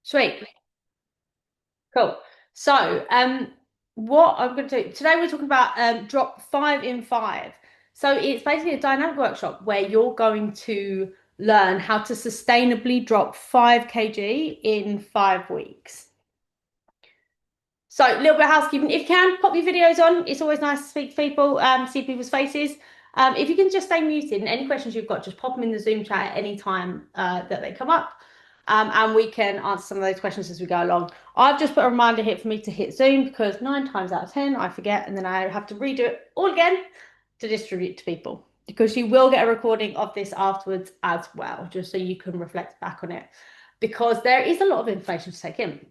Sweet. Cool. So, what I'm going to do today, we're talking about drop 5 in 5. So, it's basically a dynamic workshop where you're going to learn how to sustainably drop 5 kg in 5 weeks. So, a little bit of housekeeping. If you can, pop your videos on. It's always nice to speak to people, see people's faces. If you can just stay muted and any questions you've got, just pop them in the Zoom chat at any time that they come up. And we can answer some of those questions as we go along. I've just put a reminder here for me to hit Zoom because 9 times out of 10 I forget and then I have to redo it all again to distribute to people. Because you will get a recording of this afterwards as well, just so you can reflect back on it. Because there is a lot of information to take in.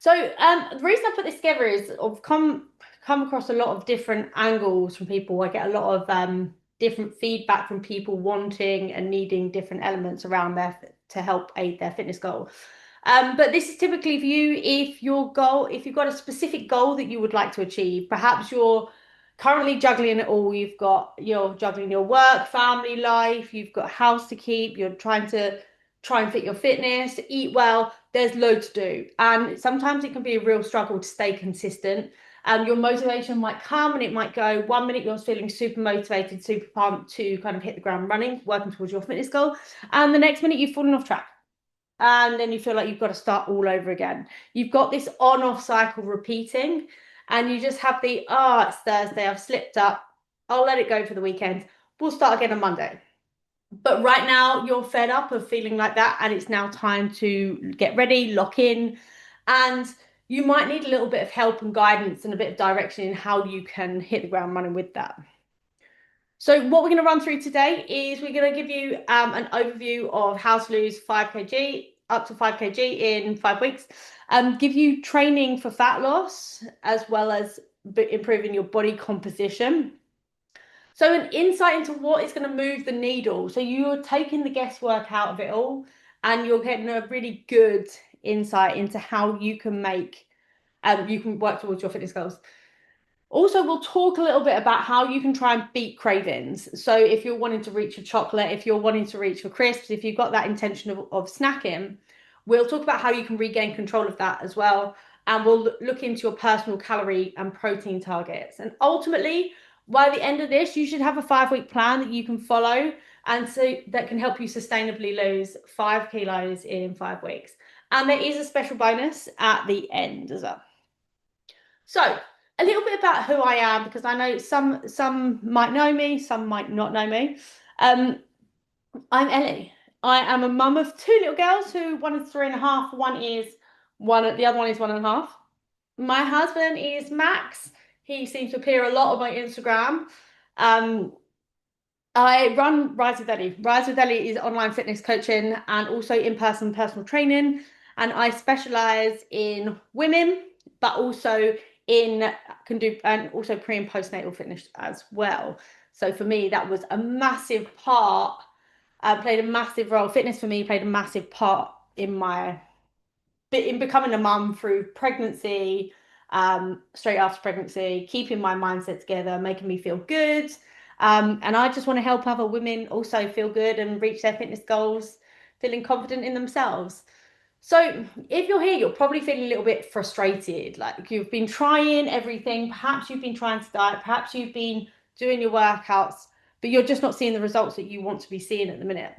So the reason I put this together is I've come across a lot of different angles from people. I get a lot of different feedback from people wanting and needing different elements around their to help aid their fitness goal. But this is typically for you if you've got a specific goal that you would like to achieve. Perhaps you're currently juggling it all. You're juggling your work, family life, you've got a house to keep, you're try and fit your fitness, eat well. There's loads to do. And sometimes it can be a real struggle to stay consistent. Your motivation might come and it might go 1 minute you're feeling super motivated, super pumped to kind of hit the ground running, working towards your fitness goal. And the next minute you've fallen off track. And then you feel like you've got to start all over again. You've got this on-off cycle repeating, and you just have it's Thursday, I've slipped up, I'll let it go for the weekend. We'll start again on Monday. But right now, you're fed up of feeling like that, and it's now time to get ready, lock in, and you might need a little bit of help and guidance and a bit of direction in how you can hit the ground running with that. So, what we're going to run through today is we're going to give you an overview of how to lose 5 kg, up to 5 kg in 5 weeks, give you training for fat loss as well as improving your body composition. So, an insight into what is going to move the needle. So, you're taking the guesswork out of it all, and you're getting a really good insight into how you can work towards your fitness goals. Also, we'll talk a little bit about how you can try and beat cravings. So, if you're wanting to reach for chocolate, if you're wanting to reach for crisps, if you've got that intention of snacking, we'll talk about how you can regain control of that as well. And we'll look into your personal calorie and protein targets. And ultimately, by the end of this, you should have a 5 week plan that you can follow and so that can help you sustainably lose 5 kilos in 5 weeks. And there is a special bonus at the end as well. So, a little bit about who I am because I know some might know me, some might not know me. Um, I'm Ellie. I am a mum of two little girls who one is 3.5, the other one is 1.5. My husband is Max. He seems to appear a lot on my Instagram. Um, I run Rise with Ellie. Rise with Ellie is online fitness coaching and also in-person personal training. And I specialize in women, but also in can do and also pre and postnatal fitness as well. So for me, that was a massive part, played a massive role. Fitness for me played a massive part in becoming a mum through pregnancy, straight after pregnancy, keeping my mindset together, making me feel good. And I just want to help other women also feel good and reach their fitness goals, feeling confident in themselves. So, if you're here, you're probably feeling a little bit frustrated. Like you've been trying everything. Perhaps you've been trying to diet. Perhaps you've been doing your workouts, but you're just not seeing the results that you want to be seeing at the minute.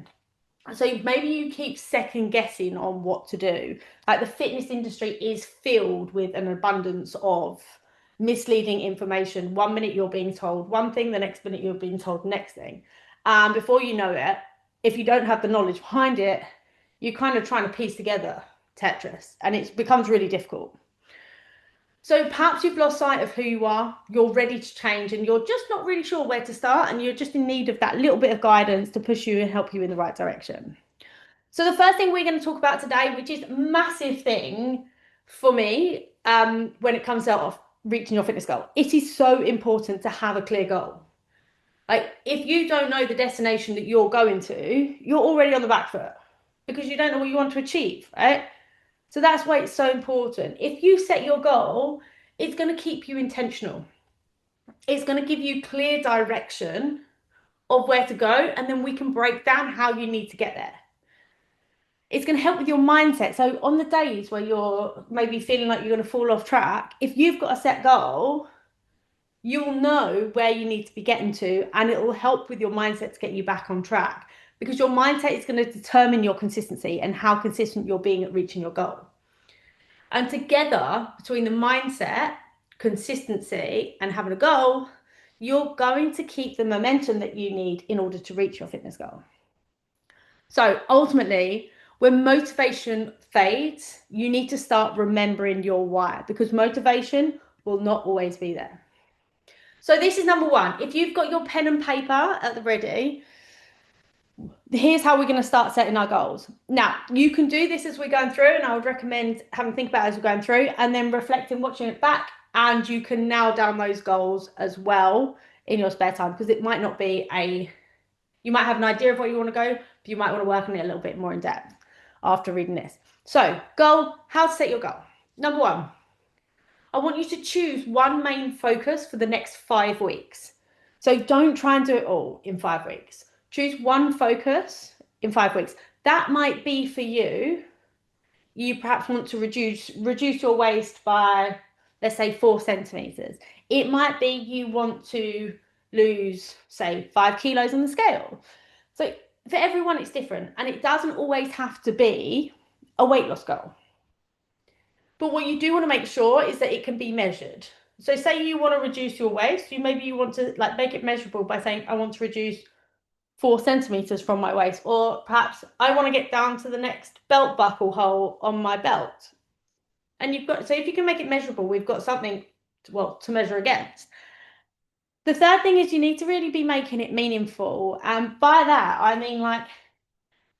So maybe you keep second guessing on what to do. Like the fitness industry is filled with an abundance of misleading information. 1 minute you're being told one thing, the next minute you're being told the next thing. And before you know it, if you don't have the knowledge behind it, you're kind of trying to piece together Tetris and it becomes really difficult. So perhaps you've lost sight of who you are, you're ready to change, and you're just not really sure where to start, and you're just in need of that little bit of guidance to push you and help you in the right direction. So the first thing we're going to talk about today, which is a massive thing for me, when it comes out of reaching your fitness goal, it is so important to have a clear goal. Like if you don't know the destination that you're going to, you're already on the back foot because you don't know what you want to achieve, right? So that's why it's so important. If you set your goal, it's going to keep you intentional. It's going to give you clear direction of where to go, and then we can break down how you need to get there. It's going to help with your mindset. So on the days where you're maybe feeling like you're going to fall off track, if you've got a set goal, you'll know where you need to be getting to, and it will help with your mindset to get you back on track because your mindset is going to determine your consistency and how consistent you're being at reaching your goal. And together, between the mindset, consistency, and having a goal, you're going to keep the momentum that you need in order to reach your fitness goal. So ultimately, when motivation fades, you need to start remembering your why because motivation will not always be there. So this is number one. If you've got your pen and paper at the ready, here's how we're going to start setting our goals. Now, you can do this as we're going through, and I would recommend having a think about it as we're going through and then reflecting, watching it back, and you can nail down those goals as well in your spare time because it might not be you might have an idea of where you want to go, but you might want to work on it a little bit more in depth after reading this. So, goal, how to set your goal. Number one, I want you to choose one main focus for the next 5 weeks. So don't try and do it all in 5 weeks. Choose one focus in 5 weeks. That might be for you. You perhaps want to reduce your waist by, let's say, 4 centimeters. It might be you want to lose, say, 5 kilos on the scale. So for everyone, it's different, and it doesn't always have to be a weight loss goal. But what you do want to make sure is that it can be measured. So say you want to reduce your waist, you want to like make it measurable by saying, I want to reduce 4 centimeters from my waist, or perhaps I want to get down to the next belt buckle hole on my belt. And so if you can make it measurable, we've got something, well, to measure against. The third thing is you need to really be making it meaningful. And by that, I mean like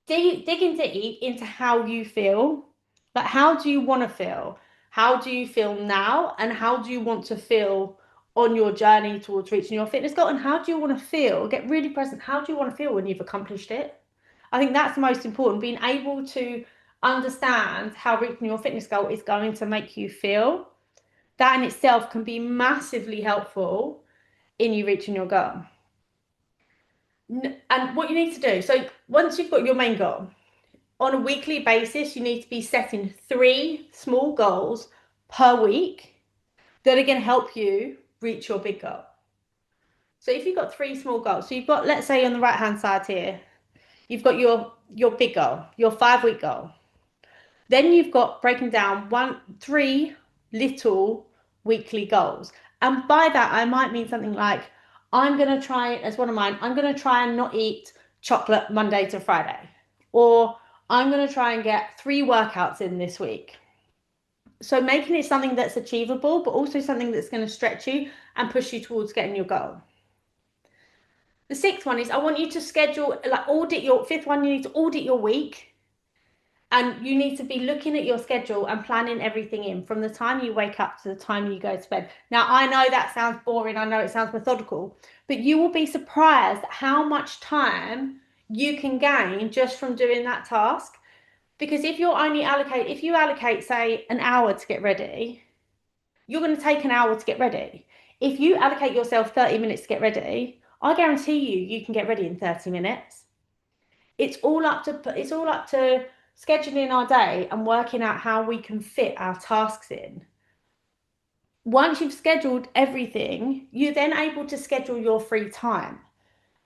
digging deep into how you feel. Like, how do you want to feel? How do you feel now? And how do you want to feel on your journey towards reaching your fitness goal? And how do you want to feel? Get really present. How do you want to feel when you've accomplished it? I think that's the most important, being able to understand how reaching your fitness goal is going to make you feel. That in itself can be massively helpful in you reaching your goal. And what you need to do, so once you've got your main goal, on a weekly basis, you need to be setting 3 small goals per week that are going to help you reach your big goal. So if you've got 3 small goals, so you've got, let's say on the right hand side here, you've got your big goal, your 5-week goal. Then you've got breaking down 3 little weekly goals. And by that, I might mean something like, I'm going to try, as one of mine, I'm going to try and not eat chocolate Monday to Friday. Or I'm going to try and get 3 workouts in this week. So making it something that's achievable, but also something that's going to stretch you and push you towards getting your goal. The 6th one is I want you to schedule, like audit your, 5th one, you need to audit your week. And you need to be looking at your schedule and planning everything in from the time you wake up to the time you go to bed. Now, I know that sounds boring. I know it sounds methodical, but you will be surprised at how much time you can gain just from doing that task. Because if you allocate, say, an hour to get ready, you're going to take an hour to get ready. If you allocate yourself 30 minutes to get ready, I guarantee you can get ready in 30 minutes. It's all up to scheduling our day and working out how we can fit our tasks in. Once you've scheduled everything, you're then able to schedule your free time.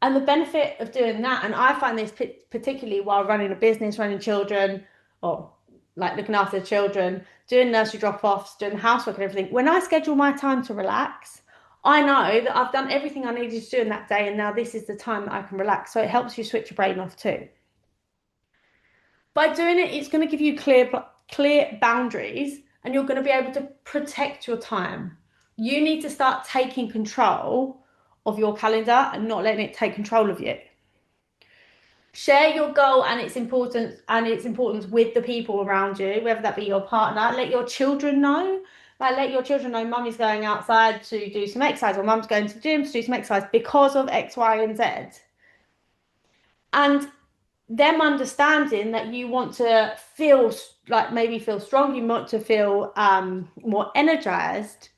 And the benefit of doing that, and I find this particularly while running a business, running children, or like looking after children, doing nursery drop-offs, doing housework and everything. When I schedule my time to relax, I know that I've done everything I needed to do in that day, and now this is the time that I can relax. So it helps you switch your brain off too. By doing it, it's going to give you clear boundaries, and you're going to be able to protect your time. You need to start taking control of your calendar and not letting it take control of you. Share your goal and its importance with the people around you, whether that be your partner. Let your children know. Like, let your children know mummy's going outside to do some exercise, or mum's going to the gym to do some exercise because of X, Y, and Z. And them understanding that you want to feel like, maybe feel strong, you want to feel more energized,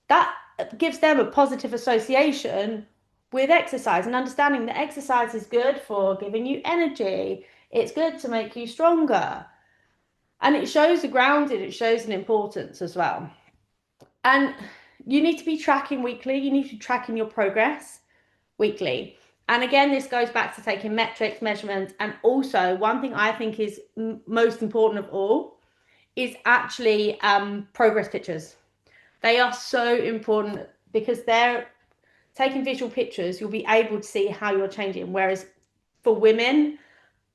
that gives them a positive association with exercise, and understanding that exercise is good for giving you energy, It's good to make you stronger. And it shows the grounded, it shows an importance as well. And you need to be tracking weekly, you need to be tracking your progress weekly. And again, this goes back to taking metrics, measurements, and also one thing I think is most important of all is actually progress pictures. They are so important because they're taking visual pictures, you'll be able to see how you're changing. Whereas for women,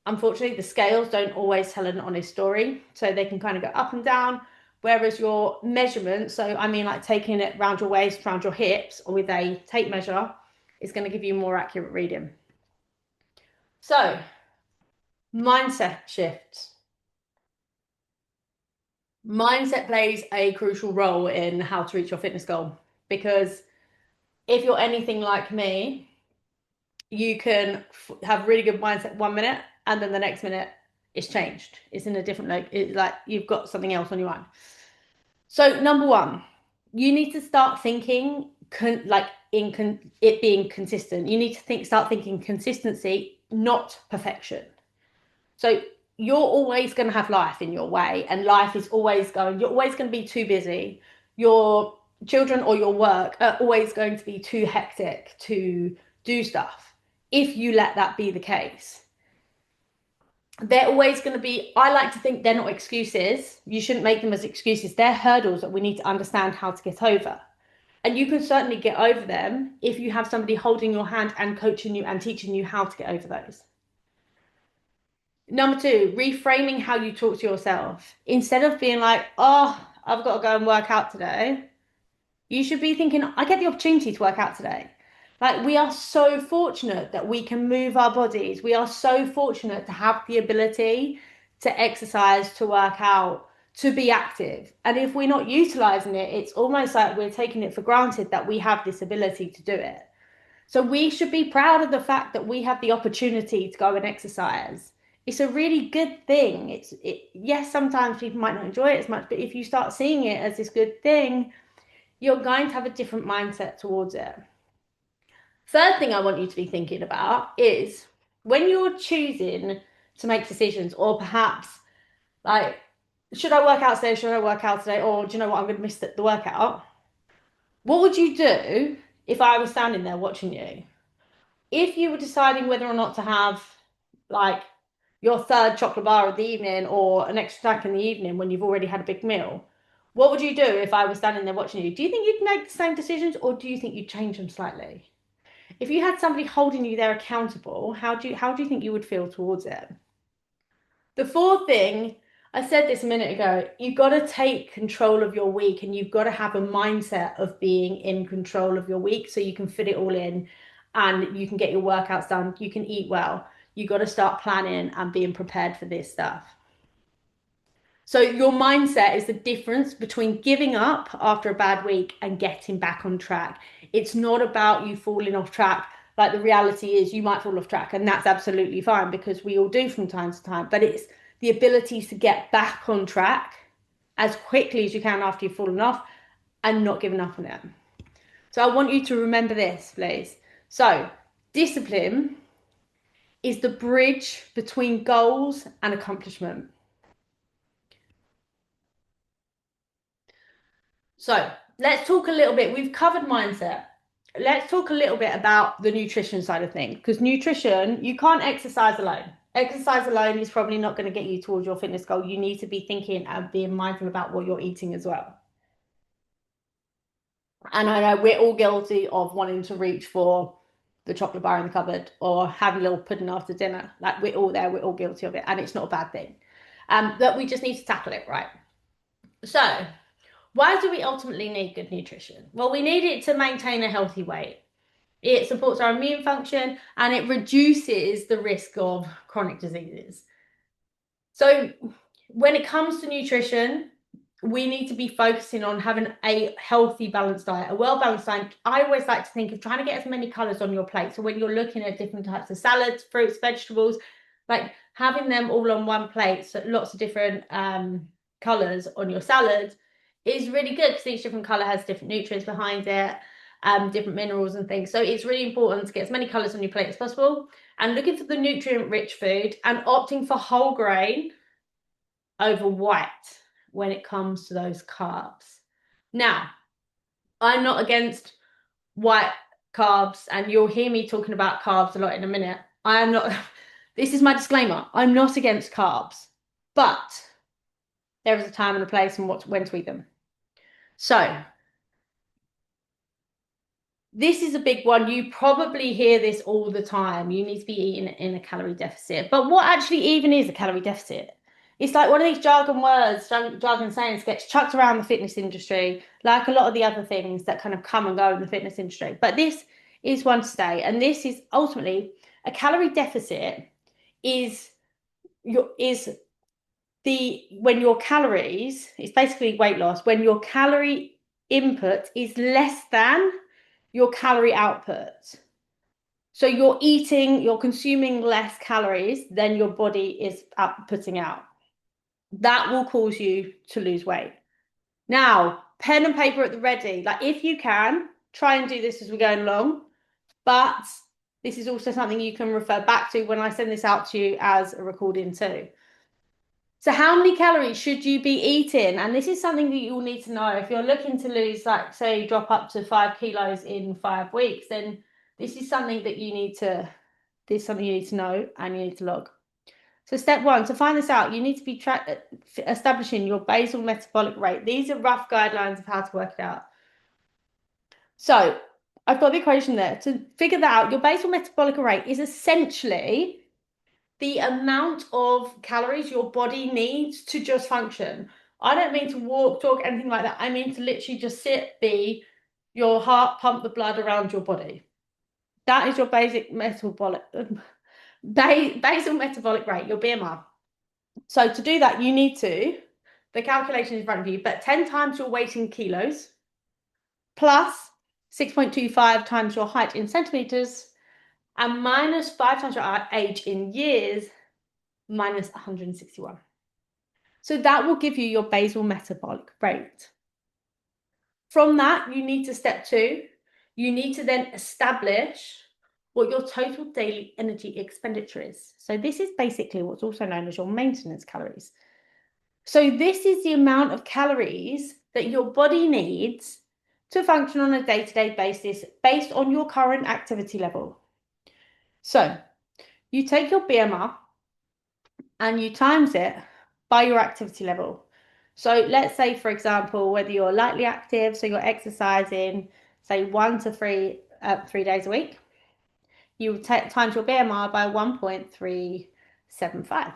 unfortunately, the scales don't always tell an honest story. So they can kind of go up and down. Whereas your measurements, so I mean like taking it around your waist, around your hips, or with a tape measure, is going to give you more accurate reading. So, mindset shifts. Mindset plays a crucial role in how to reach your fitness goal because if you're anything like me, you can have really good mindset 1 minute and then the next minute it's changed. It's in a different like you've got something else on your mind. So number one, you need to start thinking it being consistent. You need to start thinking consistency, not perfection. So you're always going to have life in your way, and life is always you're always going to be too busy. Your children or your work are always going to be too hectic to do stuff. If you let that be the case, they're always going to be, I like to think they're not excuses. You shouldn't make them as excuses. They're hurdles that we need to understand how to get over. And you can certainly get over them if you have somebody holding your hand and coaching you and teaching you how to get over those. Number two, reframing how you talk to yourself. Instead of being like, oh, I've got to go and work out today, you should be thinking, I get the opportunity to work out today. Like, we are so fortunate that we can move our bodies. We are so fortunate to have the ability to exercise, to work out, to be active. And if we're not utilizing it, it's almost like we're taking it for granted that we have this ability to do it. So we should be proud of the fact that we have the opportunity to go and exercise. It's a really good thing. Yes, sometimes people might not enjoy it as much, but if you start seeing it as this good thing, you're going to have a different mindset towards it. Third thing I want you to be thinking about is when you're choosing to make decisions, or perhaps like, should I work out today? Should I work out today? Or do you know what? I'm going to miss the workout. What would you do if I was standing there watching you? If you were deciding whether or not to have like your third chocolate bar of the evening or an extra snack in the evening when you've already had a big meal, what would you do if I was standing there watching you? Do you think you'd make the same decisions, or do you think you'd change them slightly? If you had somebody holding you there accountable, how do you think you would feel towards it? The fourth thing, I said this a minute ago, you've got to take control of your week, and you've got to have a mindset of being in control of your week so you can fit it all in and you can get your workouts done, you can eat well. You've got to start planning and being prepared for this stuff. So your mindset is the difference between giving up after a bad week and getting back on track. It's not about you falling off track. Like, the reality is you might fall off track, and that's absolutely fine because we all do from time to time, but it's the ability to get back on track as quickly as you can after you've fallen off and not giving up on it. So I want you to remember this, please. So discipline is the bridge between goals and accomplishment. So let's talk a little bit. We've covered mindset. Let's talk a little bit about the nutrition side of things, because nutrition, you can't exercise alone. Exercise alone is probably not going to get you towards your fitness goal. You need to be thinking and being mindful about what you're eating as well. And I know we're all guilty of wanting to reach for the chocolate bar in the cupboard or have a little pudding after dinner. Like, we're all there, we're all guilty of it, and it's not a bad thing. But we just need to tackle it, right? So why do we ultimately need good nutrition? Well, we need it to maintain a healthy weight. It supports our immune function and it reduces the risk of chronic diseases. So when it comes to nutrition, we need to be focusing on having a healthy, balanced diet, a well-balanced diet. I always like to think of trying to get as many colors on your plate. So when you're looking at different types of salads, fruits, vegetables, like having them all on one plate, so lots of different colors on your salad is really good because each different color has different nutrients behind it. different minerals and things. So it's really important to get as many colors on your plate as possible and looking for the nutrient-rich food and opting for whole grain over white when it comes to those carbs. Now, I'm not against white carbs, and you'll hear me talking about carbs a lot in a minute. I am not, this is my disclaimer, I'm not against carbs, but there is a time and a place and when to eat them. So, this is a big one. You probably hear this all the time. You need to be eating in a calorie deficit. But what actually even is a calorie deficit? It's like one of these jargon words, jargon sayings gets chucked around the fitness industry, like a lot of the other things that kind of come and go in the fitness industry. But this is one to stay. And this is ultimately a calorie deficit is when your calories, it's basically weight loss, when your calorie input is less than your calorie output. So you're consuming less calories than your body is putting out. That will cause you to lose weight. Now, pen and paper at the ready. Like if you can, try and do this as we're going along. But this is also something you can refer back to when I send this out to you as a recording too. So how many calories should you be eating? And this is something that you'll need to know. If you're looking to lose, like say, drop up to 5 kilos in 5 weeks, then this is something that you need to, know and you need to log. So step one, to find this out, you need to be establishing your basal metabolic rate. These are rough guidelines of how to work it out. So I've got the equation there. To figure that out, your basal metabolic rate is essentially the amount of calories your body needs to just function. I don't mean to walk, talk, anything like that. I mean to literally just be your heart pump the blood around your body. That is your basal metabolic rate, your BMR. So to do that, you need the calculation is in front of you, but 10 times your weight in kilos plus 6.25 times your height in centimeters and minus 5 times your age in years minus 161. So that will give you your basal metabolic rate. From that, you need to step 2. You need to then establish what your total daily energy expenditure is. So this is basically what's also known as your maintenance calories. So this is the amount of calories that your body needs to function on a day-to-day basis based on your current activity level. So you take your BMR and you times it by your activity level. So let's say, for example, whether you're lightly active, so you're exercising, say 1 to 3 days a week, you will times your BMR by 1.375.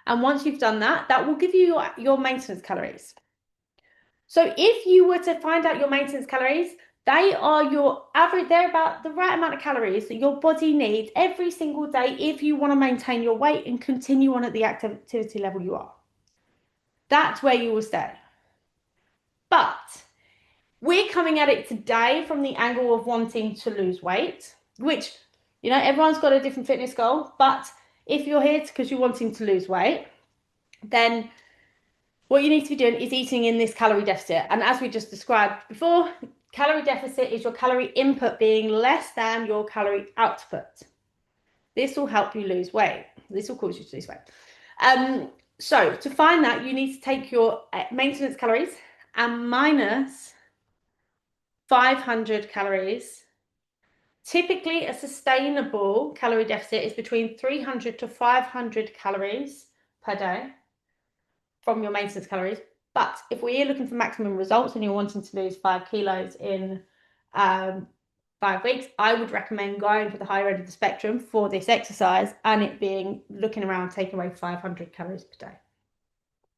And once you've done that, that will give you your maintenance calories. So if you were to find out your maintenance calories, they are your average, they're about the right amount of calories that your body needs every single day if you want to maintain your weight and continue on at the activity level you are. That's where you will stay. But we're coming at it today from the angle of wanting to lose weight, which, everyone's got a different fitness goal. But if you're here because you're wanting to lose weight, then what you need to be doing is eating in this calorie deficit. And as we just described before, calorie deficit is your calorie input being less than your calorie output. This will help you lose weight. This will cause you to lose weight. So to find that, you need to take your maintenance calories and minus 500 calories. Typically, a sustainable calorie deficit is between 300 to 500 calories per day from your maintenance calories. But if we're looking for maximum results and you're wanting to lose 5 kilos in 5 weeks, I would recommend going for the higher end of the spectrum for this exercise and it being looking around taking away 500 calories per day.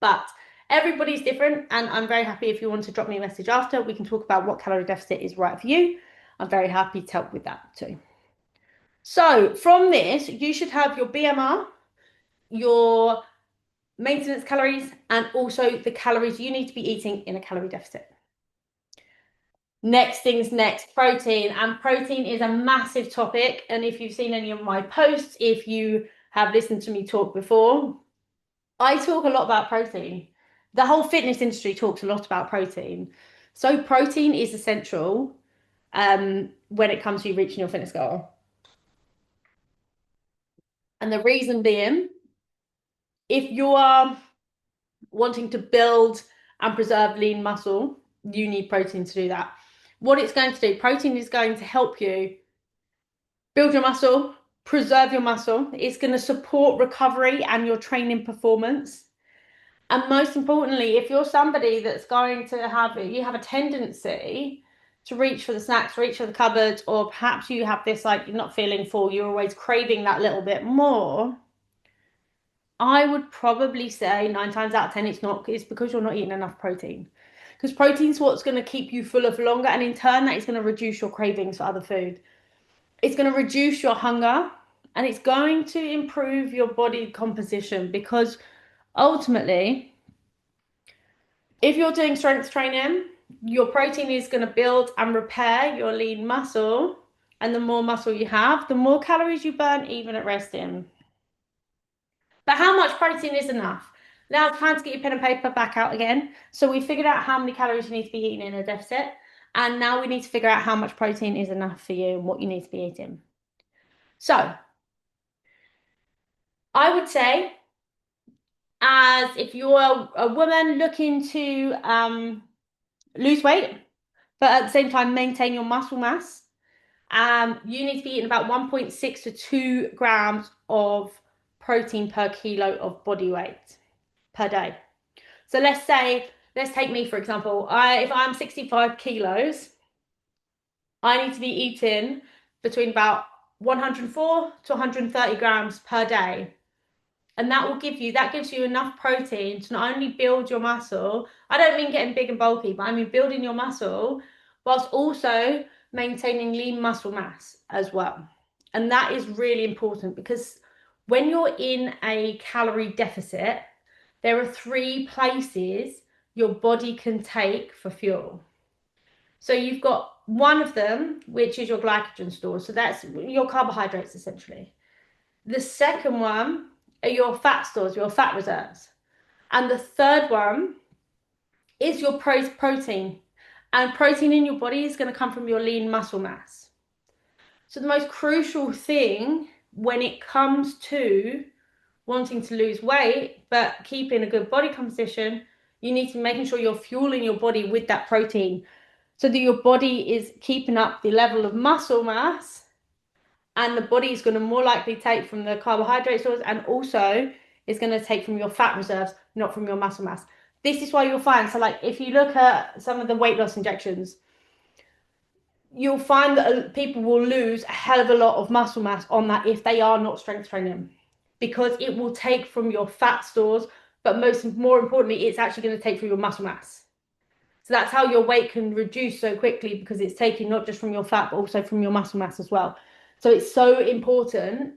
But everybody's different, and I'm very happy if you want to drop me a message after. We can talk about what calorie deficit is right for you. I'm very happy to help with that too. So from this, you should have your BMR, your maintenance calories, and also the calories you need to be eating in a calorie deficit. Next things next, protein. And protein is a massive topic. And if you've seen any of my posts, if you have listened to me talk before, I talk a lot about protein. The whole fitness industry talks a lot about protein. So protein is essential when it comes to you reaching your fitness goal. And the reason being, if you are wanting to build and preserve lean muscle, you need protein to do that. What it's going to do, protein is going to help you build your muscle, preserve your muscle. It's going to support recovery and your training performance. And most importantly, if you're somebody that's going to have you have a tendency to reach for the snacks, reach for the cupboard, or perhaps you have this like you're not feeling full, you're always craving that little bit more. I would probably say 9 times out of 10 it's because you're not eating enough protein. Because protein's what's going to keep you fuller for longer, and in turn, that is going to reduce your cravings for other food. It's going to reduce your hunger, and it's going to improve your body composition because ultimately, if you're doing strength training, your protein is going to build and repair your lean muscle. And the more muscle you have, the more calories you burn, even at resting. But how much protein is enough? Now it's time to get your pen and paper back out again. So we figured out how many calories you need to be eating in a deficit. And now we need to figure out how much protein is enough for you and what you need to be eating. So I would say, as if you're a woman looking to lose weight, but at the same time maintain your muscle mass, you need to be eating about 1.6 to 2 grams of protein per kilo of body weight per day. So let's take me for example. If I'm 65 kilos, I need to be eating between about 104 to 130 grams per day. And that gives you enough protein to not only build your muscle. I don't mean getting big and bulky, but I mean building your muscle whilst also maintaining lean muscle mass as well. And that is really important because when you're in a calorie deficit, there are three places your body can take for fuel. So you've got one of them, which is your glycogen stores. So that's your carbohydrates essentially. The second one are your fat stores, your fat reserves. And the third one is your protein. And protein in your body is going to come from your lean muscle mass. So the most crucial thing when it comes to wanting to lose weight, but keeping a good body composition, you need to be making sure you're fueling your body with that protein so that your body is keeping up the level of muscle mass, and the body is going to more likely take from the carbohydrate stores and also is going to take from your fat reserves, not from your muscle mass. This is why you'll find, so like if you look at some of the weight loss injections, you'll find that people will lose a hell of a lot of muscle mass on that if they are not strength training, because it will take from your fat stores, but more importantly, it's actually going to take from your muscle mass. So that's how your weight can reduce so quickly, because it's taking not just from your fat, but also from your muscle mass as well. So it's so important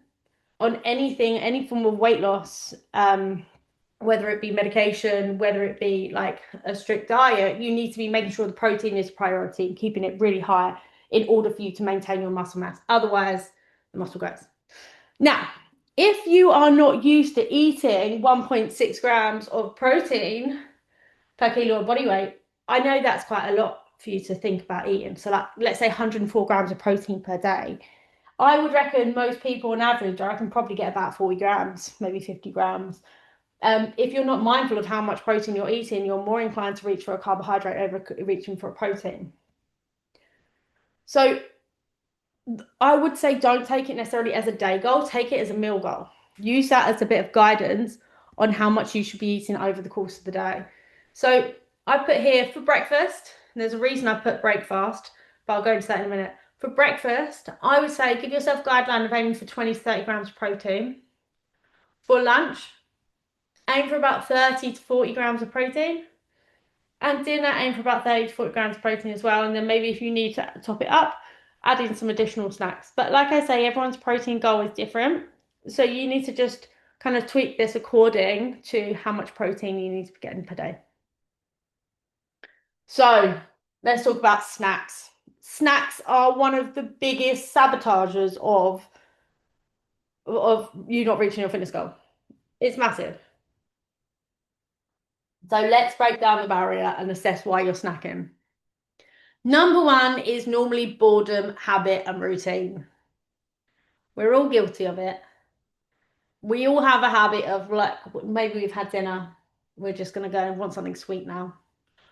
on anything, any form of weight loss, whether it be medication, whether it be like a strict diet, you need to be making sure the protein is priority and keeping it really high in order for you to maintain your muscle mass. Otherwise, the muscle grows. Now, if you are not used to eating 1.6 grams of protein per kilo of body weight, I know that's quite a lot for you to think about eating. So like, let's say 104 grams of protein per day. I would reckon most people on average, I can probably get about 40 grams, maybe 50 grams. If you're not mindful of how much protein you're eating, you're more inclined to reach for a carbohydrate over reaching for a protein. So I would say don't take it necessarily as a day goal, take it as a meal goal. Use that as a bit of guidance on how much you should be eating over the course of the day. So I put here for breakfast, and there's a reason I put breakfast, but I'll go into that in a minute. For breakfast, I would say give yourself a guideline of aiming for 20 to 30 grams of protein. For lunch, aim for about 30 to 40 grams of protein. And dinner, aim for about 30 to 40 grams of protein as well. And then maybe if you need to top it up, add in some additional snacks. But like I say, everyone's protein goal is different. So you need to just kind of tweak this according to how much protein you need to be getting per day. So let's talk about snacks. Snacks are one of the biggest sabotagers of you not reaching your fitness goal. It's massive. So let's break down the barrier and assess why you're snacking. Number one is normally boredom, habit, and routine. We're all guilty of it. We all have a habit of like maybe we've had dinner, we're just gonna go and want something sweet now.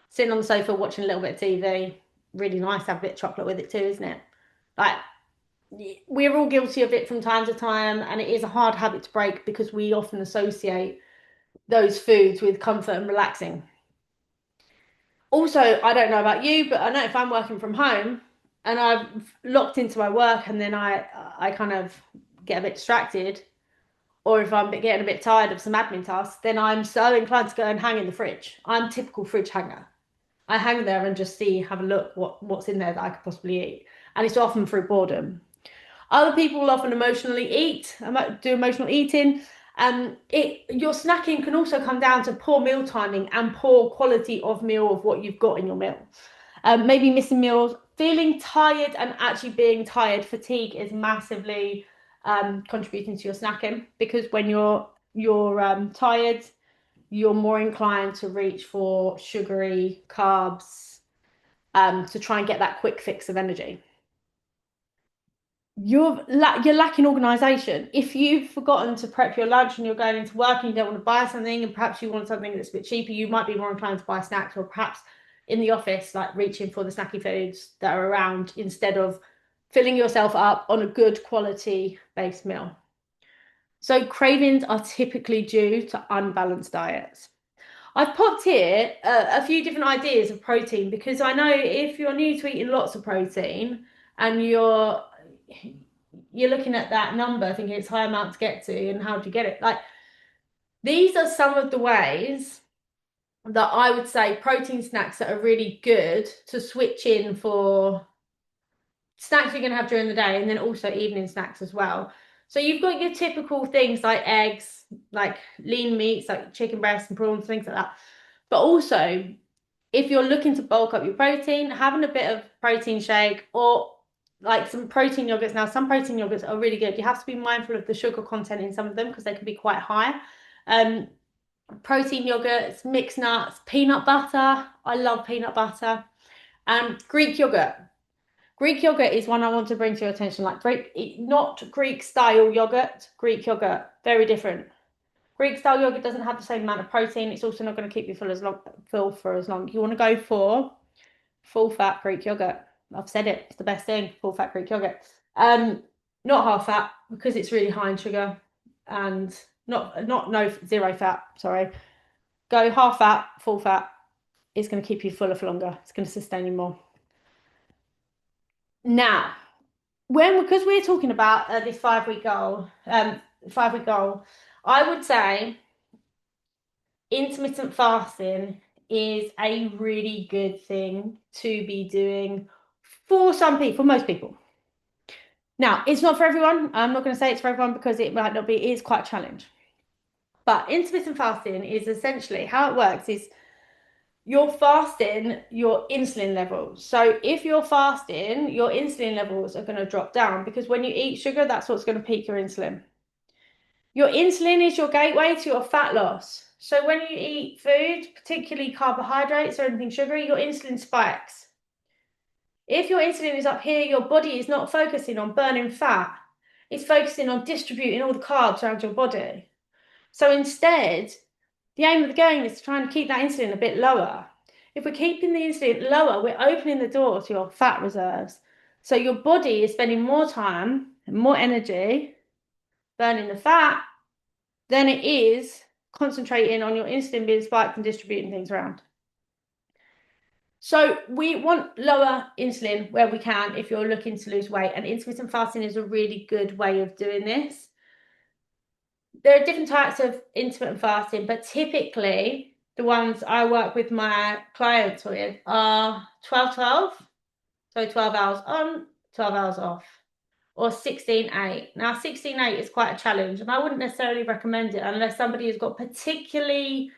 Sitting on the sofa watching a little bit of TV, really nice to have a bit of chocolate with it too, isn't it? Like we're all guilty of it from time to time, and it is a hard habit to break because we often associate those foods with comfort and relaxing. Also, I don't know about you, but I know if I'm working from home and I've locked into my work and then I kind of get a bit distracted, or if I'm getting a bit tired of some admin tasks, then I'm so inclined to go and hang in the fridge. I'm a typical fridge hanger. I hang there and just see, have a look what's in there that I could possibly eat. And it's often through boredom. Other people often emotionally eat, do emotional eating. Your snacking can also come down to poor meal timing and poor quality of meal of what you've got in your meal. Maybe missing meals, feeling tired and actually being tired. Fatigue is massively contributing to your snacking because when you're tired, you're more inclined to reach for sugary carbs to try and get that quick fix of energy. You're lacking organization. If you've forgotten to prep your lunch and you're going into work and you don't want to buy something, and perhaps you want something that's a bit cheaper, you might be more inclined to buy snacks, or perhaps in the office, like reaching for the snacky foods that are around instead of filling yourself up on a good quality base meal. So cravings are typically due to unbalanced diets. I've popped here a few different ideas of protein because I know if you're new to eating lots of protein and you're looking at that number thinking it's a high amount to get to and how do you get it? Like these are some of the ways that I would say protein snacks that are really good to switch in for snacks you're going to have during the day and then also evening snacks as well. So you've got your typical things like eggs, like lean meats, like chicken breasts and prawns, things like that. But also, if you're looking to bulk up your protein, having a bit of protein shake or like some protein yogurts. Now, some protein yogurts are really good. You have to be mindful of the sugar content in some of them because they can be quite high. Um, Protein yogurts, mixed nuts, peanut butter. I love peanut butter. And Greek yogurt. Greek yogurt is one I want to bring to your attention. Like Greek, not Greek style yogurt, Greek yogurt, very different. Greek style yogurt doesn't have the same amount of protein. It's also not going to keep you full for as long. You want to go for full fat Greek yogurt. I've said it. It's the best thing. Full fat Greek yogurt. Not half fat because it's really high in sugar, and not no zero fat. Sorry. Go half fat, full fat. It's going to keep you fuller for longer. It's going to sustain you more. Now, because we're talking about this 5 week goal, 5 week goal, I would say intermittent fasting is a really good thing to be doing for some people, for most people. Now, it's not for everyone. I'm not going to say it's for everyone because it might not be, it is quite a challenge. But intermittent fasting is essentially how it works is you're fasting your insulin levels. So if you're fasting, your insulin levels are going to drop down because when you eat sugar, that's what's going to peak your insulin. Your insulin is your gateway to your fat loss. So when you eat food, particularly carbohydrates or anything sugary, your insulin spikes. If your insulin is up here, your body is not focusing on burning fat. It's focusing on distributing all the carbs around your body. So instead, the aim of the game is to try and keep that insulin a bit lower. If we're keeping the insulin lower, we're opening the door to your fat reserves. So your body is spending more time and more energy burning the fat than it is concentrating on your insulin being spiked and distributing things around. So we want lower insulin where we can if you're looking to lose weight, and intermittent fasting is a really good way of doing this. There are different types of intermittent fasting, but typically the ones I work with my clients with are 12-12, so 12 hours on, 12 hours off, or 16-8. Now 16-8 is quite a challenge, and I wouldn't necessarily recommend it unless somebody has got a particular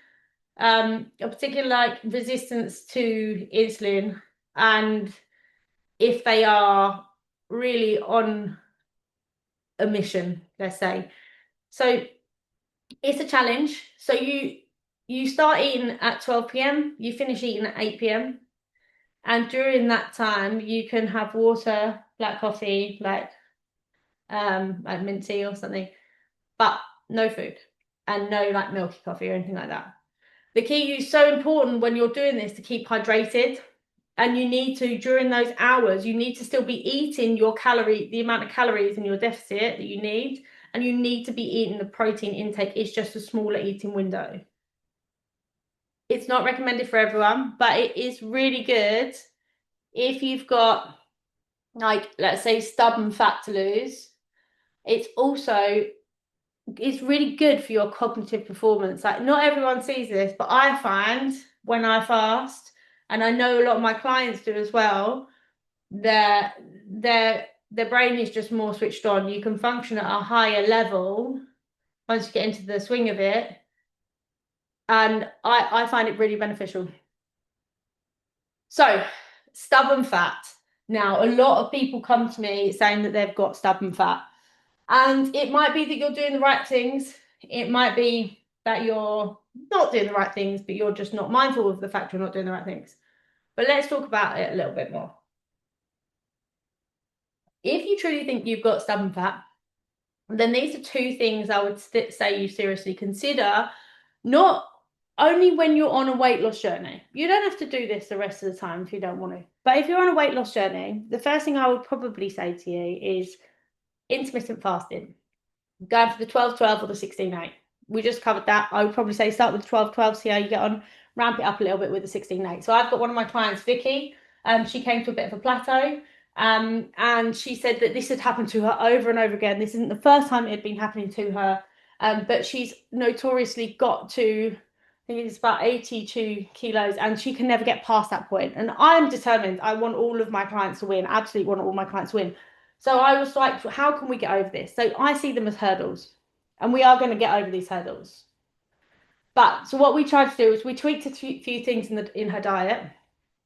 like resistance to insulin, and if they are really on a mission, let's say. So it's a challenge. So you start eating at 12 p.m., you finish eating at 8 p.m. And during that time, you can have water, black coffee, like mint tea or something, but no food and no like milky coffee or anything like that. The key is so important when you're doing this to keep hydrated. And you need to, during those hours, you need to still be eating the amount of calories in your deficit that you need. And you need to be eating the protein intake. It's just a smaller eating window. It's not recommended for everyone, but it is really good if you've got, like, let's say, stubborn fat to lose. It's also it's really good for your cognitive performance. Like, not everyone sees this, but I find when I fast, and I know a lot of my clients do as well, their their brain is just more switched on. You can function at a higher level once you get into the swing of it, and I find it really beneficial. So, stubborn fat. Now, a lot of people come to me saying that they've got stubborn fat. And it might be that you're doing the right things. It might be that you're not doing the right things, but you're just not mindful of the fact you're not doing the right things. But let's talk about it a little bit more. If you truly think you've got stubborn fat, then these are two things I would say you seriously consider, not only when you're on a weight loss journey. You don't have to do this the rest of the time if you don't want to. But if you're on a weight loss journey, the first thing I would probably say to you is intermittent fasting. Going for the 12-12 or the 16-8. We just covered that. I would probably say start with the 12-12, see how you get on, ramp it up a little bit with the 16-8. So I've got one of my clients, Vicky. She came to a bit of a plateau. And she said that this had happened to her over and over again. This isn't the first time it had been happening to her. But she's notoriously got to, I think it's about 82 kilos, and she can never get past that point. And I'm determined. I want all of my clients to win. Absolutely want all my clients to win. So I was like, how can we get over this? So I see them as hurdles, and we are going to get over these hurdles. But so what we tried to do is we tweaked a few things in her diet.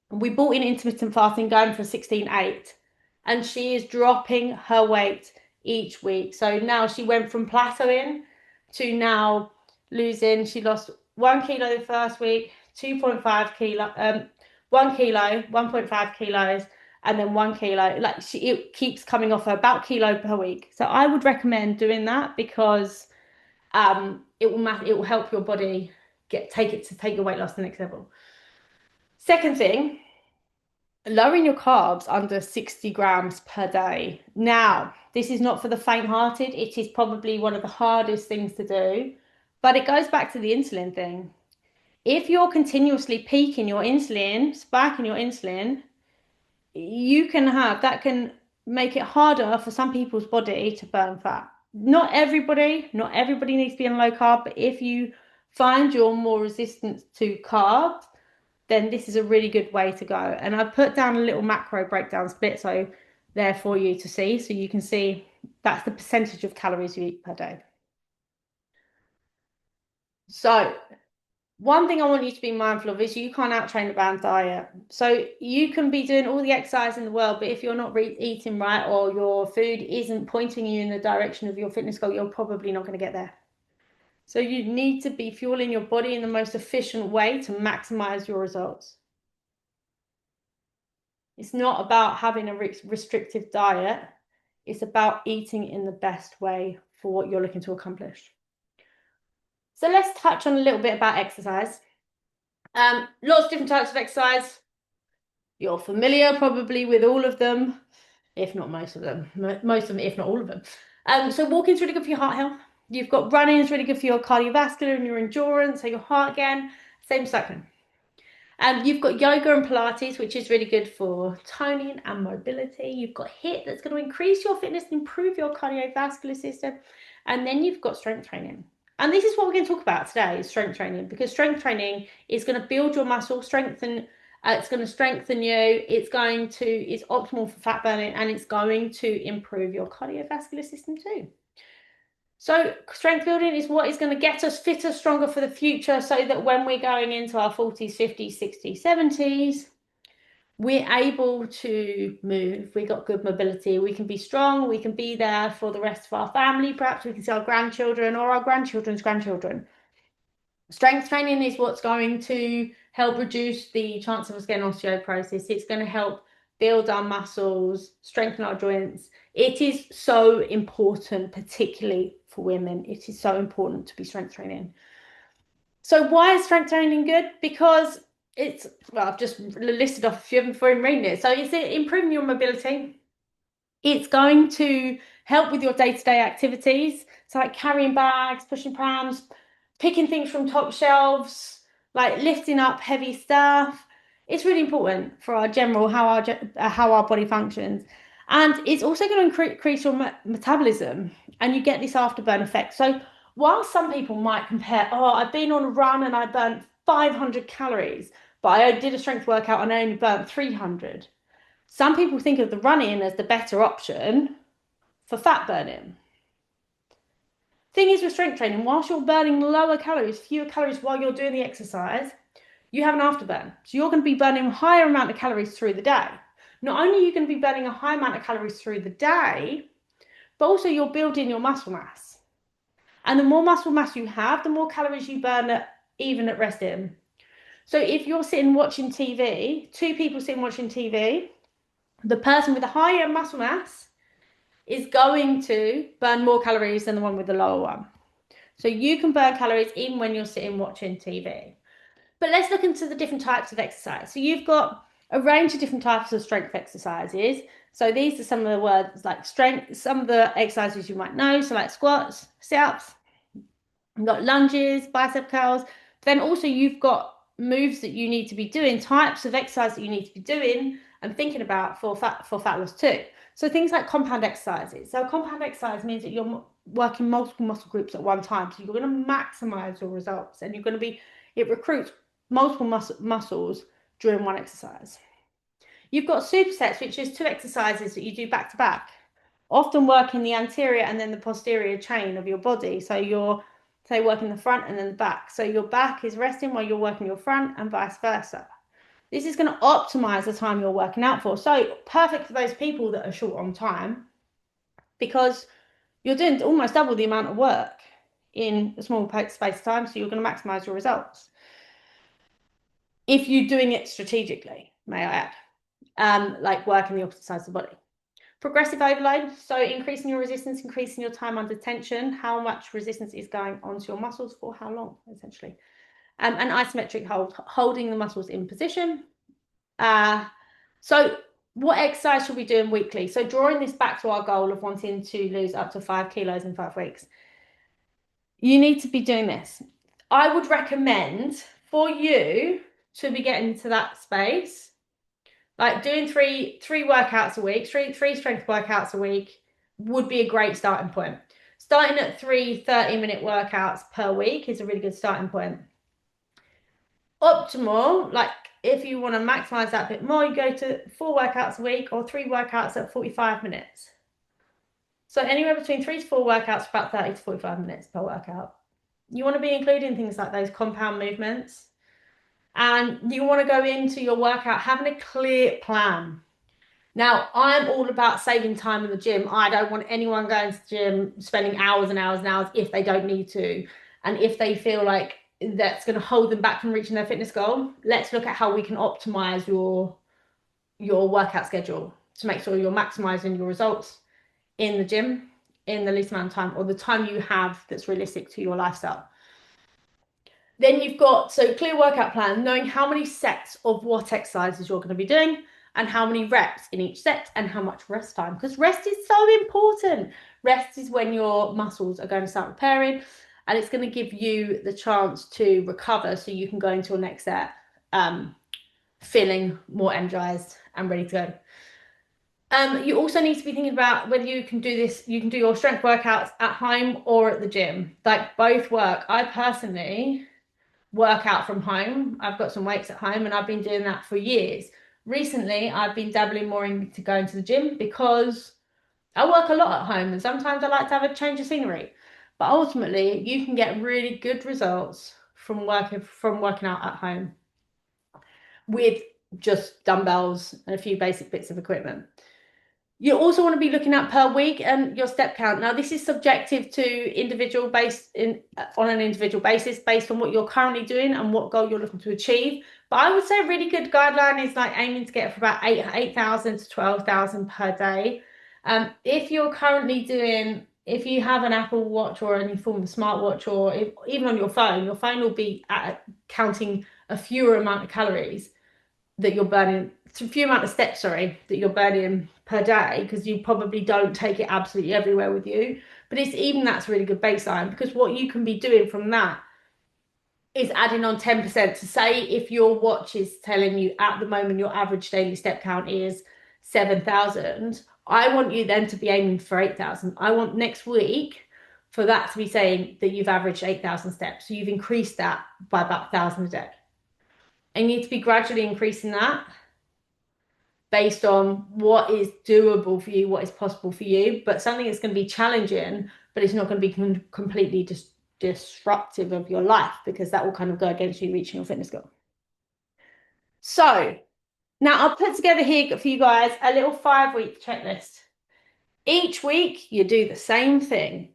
We brought in intermittent fasting, going for 16-8, and she is dropping her weight each week. So now she went from plateauing to now losing. She lost 1 kilo the first week, 2.5 kilo, 1 kilo, 1.5 kilos, and then 1 kilo. Like, it keeps coming off her about kilo per week. So I would recommend doing that because it will help your body take your weight loss to the next level. Second thing, lowering your carbs under 60 grams per day. Now, this is not for the faint-hearted. It is probably one of the hardest things to do, but it goes back to the insulin thing. If you're continuously peaking your insulin, spiking your insulin, that can make it harder for some people's body to burn fat. Not everybody needs to be on low carb, but if you find you're more resistant to carbs, then this is a really good way to go. And I've put down a little macro breakdown split so there for you to see. So you can see that's the percentage of calories you eat per day. So one thing I want you to be mindful of is you can't out-train a bad diet. So you can be doing all the exercise in the world, but if you're not eating right or your food isn't pointing you in the direction of your fitness goal, you're probably not going to get there. So you need to be fueling your body in the most efficient way to maximize your results. It's not about having a restrictive diet. It's about eating in the best way for what you're looking to accomplish. So let's touch on a little bit about exercise. Lots of different types of exercise. You're familiar probably with all of them, if not most of them. Most of them, if not all of them. So walking is really good for your heart health. You've got running is really good for your cardiovascular and your endurance, so your heart again. Same cycling. You've got yoga and Pilates, which is really good for toning and mobility. You've got HIIT that's going to increase your fitness and improve your cardiovascular system. And then you've got strength training. And this is what we're going to talk about today, is strength training, because strength training is going to build your muscle, it's going to strengthen you, it's optimal for fat burning, and it's going to improve your cardiovascular system too. So strength building is what is going to get us fitter, stronger for the future, so that when we're going into our 40s, 50s, 60s, 70s, we're able to move. We got good mobility. We can be strong. We can be there for the rest of our family. Perhaps we can see our grandchildren or our grandchildren's grandchildren. Strength training is what's going to help reduce the chance of us getting osteoporosis. It's going to help build our muscles, strengthen our joints. It is so important, particularly for women. It is so important to be strength training. So why is strength training good? Because it's, well, I've just listed off a few of them before I'm reading it. So it's improving your mobility. It's going to help with your day-to-day activities. So like carrying bags, pushing prams, picking things from top shelves, like lifting up heavy stuff. It's really important for our general how our body functions. And it's also going to increase your metabolism, and you get this afterburn effect. So while some people might compare, oh, I've been on a run and I burnt 500 calories, but I did a strength workout and I only burnt 300. Some people think of the running as the better option for fat burning. Thing is with strength training, whilst you're burning lower calories, fewer calories while you're doing the exercise, you have an afterburn. So you're going to be burning a higher amount of calories through the day. Not only are you going to be burning a high amount of calories through the day, but also you're building your muscle mass. And the more muscle mass you have, the more calories you burn even at resting. So if you're sitting watching TV, two people sitting watching TV, the person with the higher muscle mass is going to burn more calories than the one with the lower one. So you can burn calories even when you're sitting watching TV. But let's look into the different types of exercise. So you've got a range of different types of strength exercises. So these are some of the words like strength, some of the exercises you might know. So like squats, sit-ups, you've got lunges, bicep curls. Then also you've got moves that you need to be doing, types of exercise that you need to be doing and thinking about for fat loss too. So things like compound exercises. So compound exercise means that you're working multiple muscle groups at one time. So you're going to maximize your results, and it recruits multiple muscles during one exercise. You've got supersets, which is two exercises that you do back to back, often working the anterior and then the posterior chain of your body. So you're, say, working the front and then the back. So your back is resting while you're working your front and vice versa. This is going to optimize the time you're working out for. So perfect for those people that are short on time, because you're doing almost double the amount of work in a small space of time. So you're going to maximize your results. If you're doing it strategically, may I add, like working the opposite sides of the body. Progressive overload, so increasing your resistance, increasing your time under tension, how much resistance is going onto your muscles for how long, essentially. And isometric hold, holding the muscles in position. So what exercise should we be doing weekly? So drawing this back to our goal of wanting to lose up to 5 kilos in 5 weeks, you need to be doing this. I would recommend for you to be getting to that space, like doing three workouts a week, three strength workouts a week would be a great starting point. Starting at 3 30-minute workouts per week is a really good starting point. Optimal, like if you want to maximize that a bit more, you go to 4 workouts a week or 3 workouts at 45 minutes. So anywhere between 3 to 4 workouts, about 30 to 45 minutes per workout. You want to be including things like those compound movements. And you want to go into your workout having a clear plan. Now, I'm all about saving time in the gym. I don't want anyone going to the gym spending hours and hours and hours if they don't need to. And if they feel like that's going to hold them back from reaching their fitness goal, let's look at how we can optimize your workout schedule to make sure you're maximizing your results in the gym in the least amount of time, or the time you have that's realistic to your lifestyle. Then you've got, so clear workout plan, knowing how many sets of what exercises you're going to be doing and how many reps in each set and how much rest time, because rest is so important. Rest is when your muscles are going to start repairing, and it's going to give you the chance to recover so you can go into your next set feeling more energized and ready to go. You also need to be thinking about whether you can do this, you can do your strength workouts at home or at the gym. Like both work. I personally work out from home. I've got some weights at home and I've been doing that for years. Recently, I've been dabbling more into going to the gym because I work a lot at home and sometimes I like to have a change of scenery. But ultimately, you can get really good results from working out at home with just dumbbells and a few basic bits of equipment. You also want to be looking at per week and your step count. Now, this is subjective to individual based in on an individual basis based on what you're currently doing and what goal you're looking to achieve. But I would say a really good guideline is like aiming to get for about 8,000 to 12,000 per day. If you're currently doing, if you have an Apple Watch or any form of smartwatch, or if, even on your phone will be counting a fewer amount of calories that you're burning, it's a few amount of steps, sorry, that you're burning per day, because you probably don't take it absolutely everywhere with you. But it's even that's a really good baseline, because what you can be doing from that is adding on 10% to say if your watch is telling you at the moment your average daily step count is 7,000, I want you then to be aiming for 8,000. I want next week for that to be saying that you've averaged 8,000 steps. So you've increased that by about 1,000 a day. And you need to be gradually increasing that based on what is doable for you, what is possible for you, but something that's going to be challenging, but it's not going to be completely disruptive of your life, because that will kind of go against you reaching your fitness goal. So now I'll put together here for you guys a little 5-week checklist. Each week you do the same thing.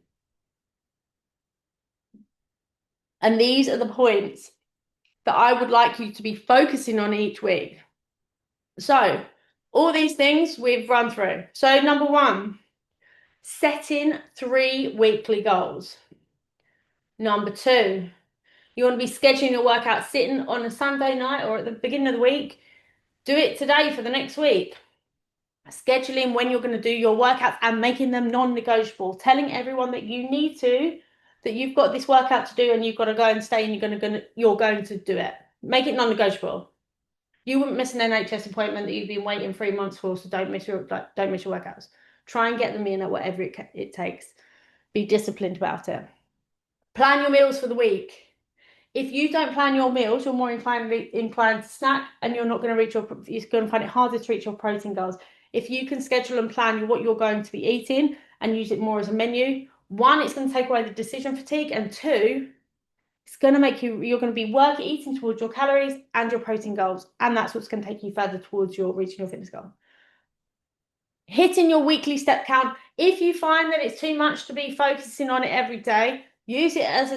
And these are the points that I would like you to be focusing on each week. So all these things we've run through. So number one, setting 3 weekly goals. Number two, you want to be scheduling your workout sitting on a Sunday night or at the beginning of the week. Do it today for the next week. Scheduling when you're going to do your workouts and making them non-negotiable. Telling everyone that you need to, that you've got this workout to do and you've got to go and stay and you're going to do it. Make it non-negotiable. You wouldn't miss an NHS appointment that you've been waiting 3 months for, so don't miss your workouts. Try and get them in at whatever it takes. Be disciplined about it. Plan your meals for the week. If you don't plan your meals, you're more inclined to snack, and you're not going to you're going to find it harder to reach your protein goals. If you can schedule and plan what you're going to be eating and use it more as a menu, one, it's going to take away the decision fatigue, and two, it's going to make you're going to be eating towards your calories and your protein goals, and that's what's going to take you further towards your reaching your fitness goal. Hitting your weekly step count. If you find that it's too much to be focusing on it every day, use it as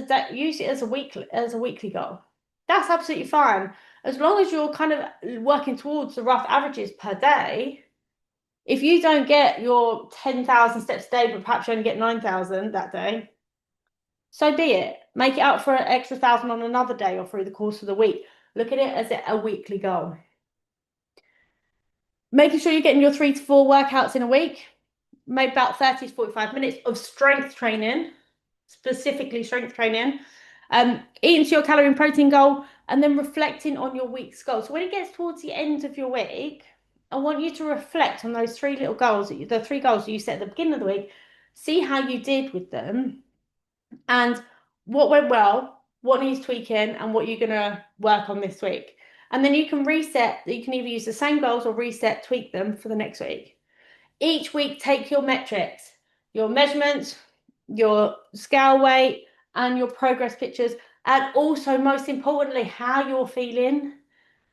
a weekly goal. That's absolutely fine. As long as you're kind of working towards the rough averages per day. If you don't get your 10,000 steps a day, but perhaps you only get 9,000 that day, so be it. Make it up for an extra 1,000 on another day or through the course of the week. Look at it as a weekly goal. Making sure you're getting your 3 to 4 workouts in a week. Maybe about 30 to 45 minutes of strength training, specifically strength training. Eating to your calorie and protein goal, and then reflecting on your week's goal. So when it gets towards the end of your week, I want you to reflect on those 3 little goals, the 3 goals that you set at the beginning of the week. See how you did with them, and what went well, what needs tweaking, and what you're going to work on this week. And then you can reset. You can either use the same goals or reset, tweak them for the next week. Each week, take your metrics, your measurements, your scale weight, and your progress pictures, and also, most importantly, how you're feeling.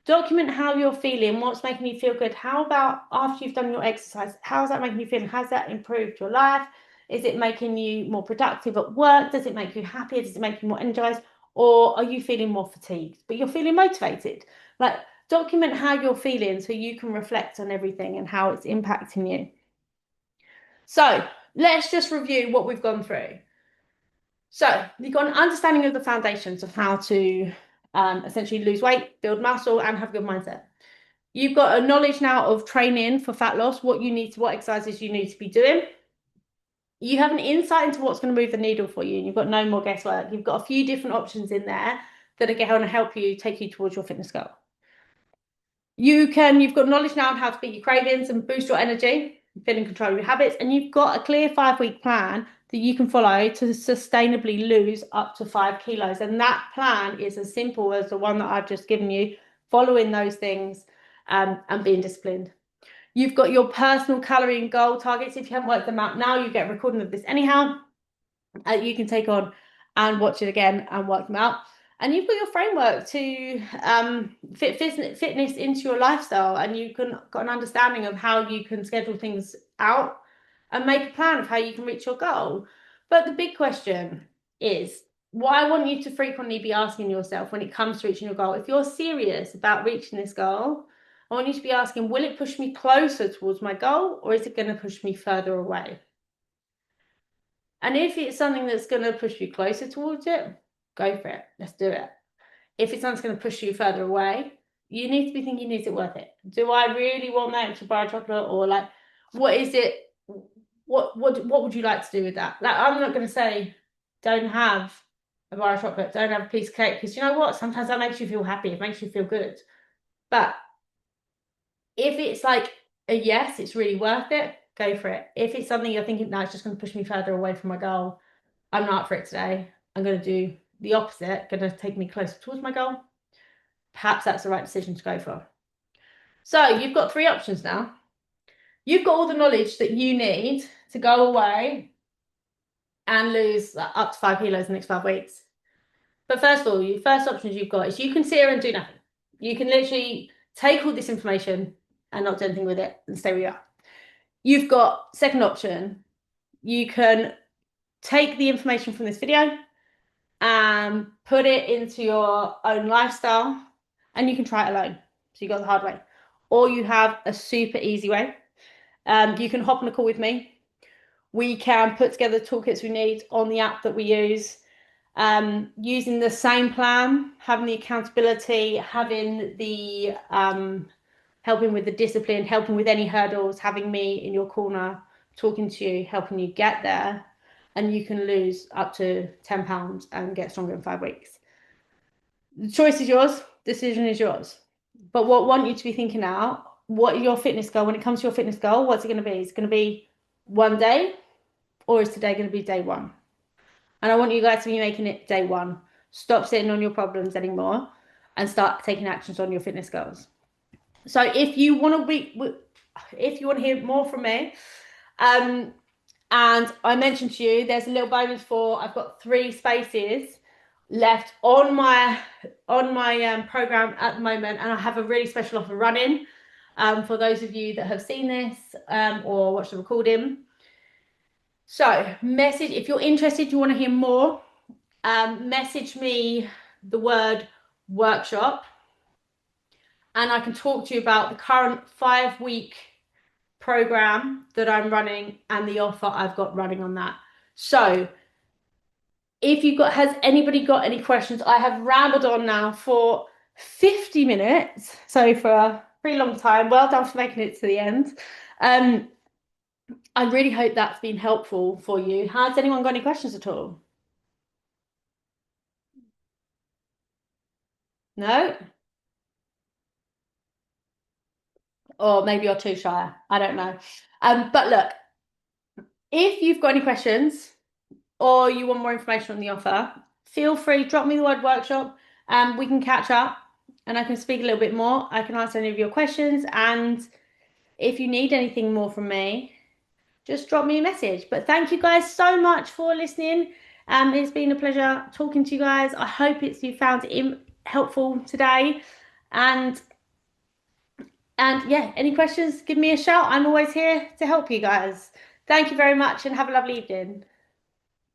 Document how you're feeling, what's making you feel good. How about after you've done your exercise? How's that making you feel? Has that improved your life? Is it making you more productive at work? Does it make you happier? Does it make you more energized? Or are you feeling more fatigued, but you're feeling motivated? Like, document how you're feeling so you can reflect on everything and how it's impacting you. So let's just review what we've gone through. So you've got an understanding of the foundations of how to essentially lose weight, build muscle, and have a good mindset. You've got a knowledge now of training for fat loss, what exercises you need to be doing. You have an insight into what's going to move the needle for you, and you've got no more guesswork. You've got a few different options in there that are going to help you take you towards your fitness goal. You've got knowledge now on how to beat your cravings and boost your energy, feel in control of your habits, and you've got a clear 5-week plan that you can follow to sustainably lose up to 5 kilos. And that plan is as simple as the one that I've just given you, following those things and being disciplined. You've got your personal calorie and goal targets. If you haven't worked them out now, you get a recording of this anyhow. You can take on and watch it again and work them out. And you've got your framework to fit fitness into your lifestyle, and got an understanding of how you can schedule things out and make a plan of how you can reach your goal. But the big question is what I want you to frequently be asking yourself when it comes to reaching your goal. If you're serious about reaching this goal, I want you to be asking, will it push me closer towards my goal or is it going to push me further away? And if it's something that's going to push you closer towards it, go for it. Let's do it. If it's something that's going to push you further away, you need to be thinking, is it worth it? Do I really want that extra bar of chocolate? Or like, what is it? What would you like to do with that? Like, I'm not going to say, don't have a bar of chocolate, don't have a piece of cake, because you know what? Sometimes that makes you feel happy. It makes you feel good. But if it's like a yes, it's really worth it, go for it. If it's something you're thinking, no, it's just going to push me further away from my goal, I'm not up for it today. I'm going to do the opposite, going to take me closer towards my goal. Perhaps that's the right decision to go for. So you've got three options now. You've got all the knowledge that you need to go away and lose up to 5 kilos in the next 5 weeks. But first of all, your first options you've got is you can sit here and do nothing. You can literally take all this information and not do anything with it and stay where you are. You've got second option. You can take the information from this video and put it into your own lifestyle and you can try it alone. So you got the hard way. Or you have a super easy way. You can hop on a call with me. We can put together the toolkits we need on the app that we use, using the same plan, having the accountability, having the helping with the discipline, helping with any hurdles, having me in your corner, talking to you, helping you get there. And you can lose up to 10 pounds and get stronger in 5 weeks. The choice is yours, decision is yours. But what I want you to be thinking now, what your fitness goal, when it comes to your fitness goal, what's it going to be? It's going to be one day, or is today going to be day one? And I want you guys to be making it day one. Stop sitting on your problems anymore and start taking actions on your fitness goals. So if you want to hear more from me, and I mentioned to you, there's a little bonus for, I've got 3 spaces left on my program at the moment, and I have a really special offer running for those of you that have seen this or watched the recording. So message, if you're interested, you want to hear more, message me the word workshop and I can talk to you about the current 5-week program that I'm running and the offer I've got running on that. So if you've got, has anybody got any questions? I have rambled on now for 50 minutes, so for a pretty long time. Well done for making it to the end. I really hope that's been helpful for you. Has anyone got any questions at all? No? Or maybe you're too shy. I don't know. But look, if you've got any questions or you want more information on the offer, feel free, drop me the word workshop and we can catch up and I can speak a little bit more. I can answer any of your questions. And if you need anything more from me, just drop me a message. But thank you guys so much for listening. It's been a pleasure talking to you guys. I hope you found it helpful today. And yeah, any questions, give me a shout. I'm always here to help you guys. Thank you very much and have a lovely evening.